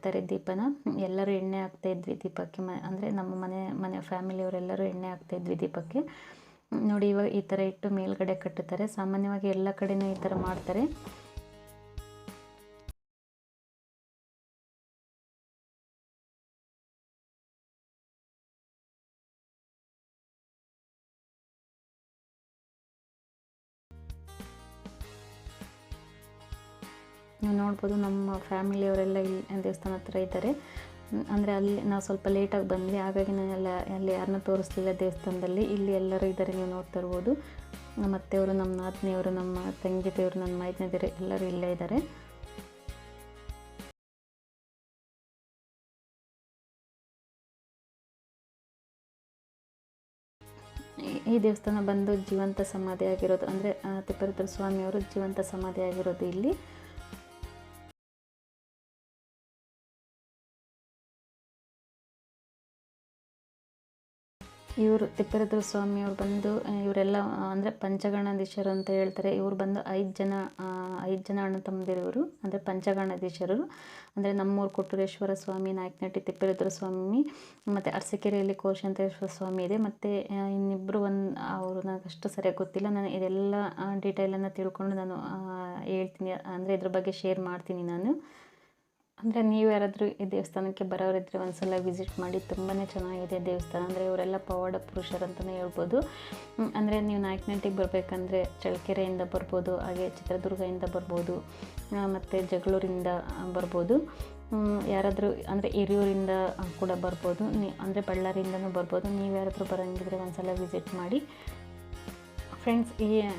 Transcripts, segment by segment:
ಇರ್ತಾರೆ ದೀಪನ. ಎಲ್ಲರೂ ಎಣ್ಣೆ ಹಾಕ್ತಾಯಿದ್ವಿ ದೀಪಕ್ಕೆ. ಅಂದರೆ ನಮ್ಮ ಮನೆ ಫ್ಯಾಮಿಲಿಯವರೆಲ್ಲರೂ ಎಣ್ಣೆ ಹಾಕ್ತಾಯಿದ್ವಿ ದೀಪಕ್ಕೆ. ನೋಡಿ ಇವಾಗ ಈ ಥರ ಇಟ್ಟು ಮೇಲ್ಗಡೆ ಕಟ್ಟುತ್ತಾರೆ. ಸಾಮಾನ್ಯವಾಗಿ ಎಲ್ಲ ಕಡೆನೂ ಈ ಥರ ಮಾಡ್ತಾರೆ. ನೀವು ನೋಡ್ಬೋದು ನಮ್ಮ ಫ್ಯಾಮಿಲಿಯವರೆಲ್ಲ ಇಲ್ಲಿ ದೇವಸ್ಥಾನ ಹತ್ರ ಇದ್ದಾರೆ. ಅಂದರೆ ಅಲ್ಲಿ ನಾವು ಸ್ವಲ್ಪ ಲೇಟಾಗಿ ಬಂದ್ವಿ, ಹಾಗಾಗಿ ನಾನೆಲ್ಲ ಅಲ್ಲಿ ಯಾರನ್ನೂ ತೋರಿಸ್ಲಿಲ್ಲ ದೇವಸ್ಥಾನದಲ್ಲಿ. ಇಲ್ಲಿ ಎಲ್ಲರೂ ಇದ್ದಾರೆ, ನೀವು ನೋಡ್ತಾ ಇರ್ಬೋದು. ನಮ್ಮ ಅತ್ತೆಯವರು, ನಮ್ಮ ನಾದಿನಿಯವರು, ನಮ್ಮ ತಂಗಿ ದೇವರು, ನನ್ನ ಮೈದನದಿರು ಎಲ್ಲರೂ ಇಲ್ಲೇ ಇದ್ದಾರೆ. ಈ ದೇವಸ್ಥಾನ ಬಂದು ಜೀವಂತ ಸಮಾಧಿ ಆಗಿರೋದು, ಅಂದರೆ ತಿಪ್ಪೇರುದ್ರ ಸ್ವಾಮಿಯವರು ಜೀವಂತ ಸಮಾಧಿ ಆಗಿರೋದು ಇಲ್ಲಿ. ಇವರು ತಿಪ್ಪೇರುದ್ರ ಸ್ವಾಮಿಯವ್ರು ಬಂದು ಇವರೆಲ್ಲ ಅಂದರೆ ಪಂಚಗಣಾಧೀಶರು ಅಂತ ಹೇಳ್ತಾರೆ. ಇವ್ರು ಬಂದು 5 ಜನ ಅಣ್ಣ ತಮ್ಮಂದಿರು ಇವರು, ಅಂದರೆ ಪಂಚಗಣಾಧೀಶರು. ಅಂದರೆ ನಮ್ಮೂರು ಕೊಟ್ಟೂರೇಶ್ವರ ಸ್ವಾಮಿ, ನಾಯಕನಹಟ್ಟಿ ತಿಪ್ಪೇರುದ್ರ ಸ್ವಾಮಿ, ಮತ್ತು ಅರಸೀಕೆರೆಯಲ್ಲಿ ಕೋಶಾಂತರೇಶ್ವರ ಸ್ವಾಮಿ ಇದೆ. ಮತ್ತು ಇನ್ನಿಬ್ಬರು ಅವರು ನನಗೆ ಅಷ್ಟು ಸರಿಯಾಗಿ ಗೊತ್ತಿಲ್ಲ. ನಾನು ಇದೆಲ್ಲ ಡೀಟೇಲನ್ನು ತಿಳ್ಕೊಂಡು ನಾನು ಹೇಳ್ತೀನಿ, ಅಂದರೆ ಇದ್ರ ಬಗ್ಗೆ ಶೇರ್ ಮಾಡ್ತೀನಿ ನಾನು. ಅಂದರೆ ನೀವು ಯಾರಾದರೂ ಈ ದೇವಸ್ಥಾನಕ್ಕೆ ಬರೋರಿದ್ದರೆ ಒಂದ್ಸಲ ವಿಸಿಟ್ ಮಾಡಿ. ತುಂಬಾ ಚೆನ್ನಾಗಿದೆ ದೇವಸ್ಥಾನ. ಅಂದರೆ ಇವರೆಲ್ಲ ಪವಾಡ ಪುರುಷರು ಅಂತಲೇ ಹೇಳ್ಬೋದು. ಅಂದರೆ ನೀವು ನಾಯಕನಹಟ್ಟಿಗೆ ಬರಬೇಕಂದ್ರೆ ಚಳ್ಳಕೆರೆಯಿಂದ ಬರ್ಬೋದು, ಹಾಗೆ ಚಿತ್ರದುರ್ಗದಿಂದ ಬರ್ಬೋದು, ಮತ್ತು ಜಗಳೂರಿಂದ ಬರ್ಬೋದು. ಯಾರಾದರೂ ಅಂದರೆ ಹಿರಿಯೂರಿಂದ ಕೂಡ ಬರ್ಬೋದು, ಅಂದರೆ ಬಳ್ಳಾರಿಯಿಂದನೂ ಬರ್ಬೋದು. ನೀವು ಯಾರಾದರೂ ಬರೋಂಗಿದ್ರೆ ಒಂದ್ಸಲ ವಿಸಿಟ್ ಮಾಡಿ ಫ್ರೆಂಡ್ಸ್.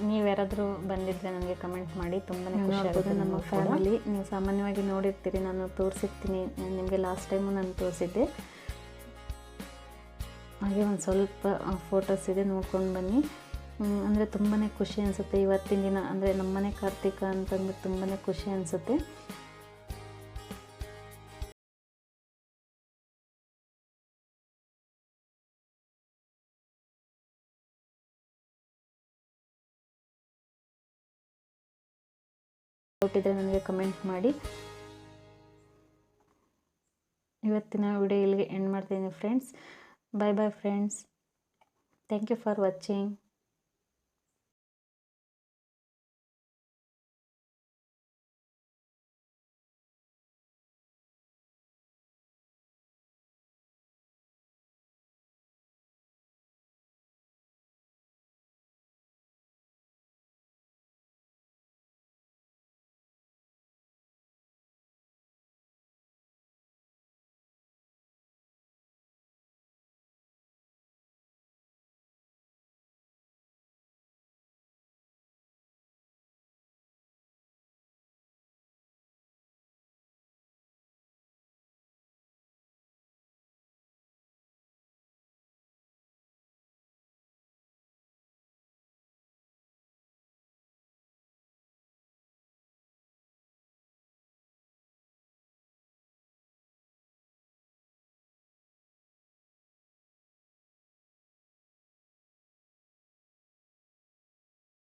ನೀವು ಯಾರಾದರೂ ಬಂದಿದ್ದರೆ ನನಗೆ ಕಮೆಂಟ್ ಮಾಡಿ. ತುಂಬಾ ಖುಷಿ ಆಗುತ್ತೆ. ನಮ್ಮ ಫ್ಯಾಮಿಲಿ ನೀವು ಸಾಮಾನ್ಯವಾಗಿ ನೋಡಿರ್ತೀರಿ, ನಾನು ತೋರಿಸಿರ್ತೀನಿ ನಿಮಗೆ. ಲಾಸ್ಟ್ ಟೈಮು ನಾನು ತೋರಿಸಿದ್ದೆ. ಹಾಗೆ ಒಂದು ಸ್ವಲ್ಪ ಫೋಟೋಸ್ ಇದೆ, ನೋಡ್ಕೊಂಡು ಬನ್ನಿ. ಅಂದರೆ ತುಂಬಾ ಖುಷಿ ಅನಿಸುತ್ತೆ ಇವತ್ತಿನ ದಿನ. ಅಂದರೆ ನಮ್ಮನೆ ಕಾರ್ತಿಕ ಅಂತಂದ್ರೆ ತುಂಬಾ ಖುಷಿ ಅನಿಸುತ್ತೆ. ಡೌಟ್ ಇದ್ದರೆ ನನಗೆ ಕಮೆಂಟ್ ಮಾಡಿ. ಇವತ್ತಿನ ವಿಡಿಯೋ ಇಲ್ಲಿಗೆ ಎಂಡ್ ಮಾಡ್ತೀನಿ friends. Bye bye friends. Thank you for watching.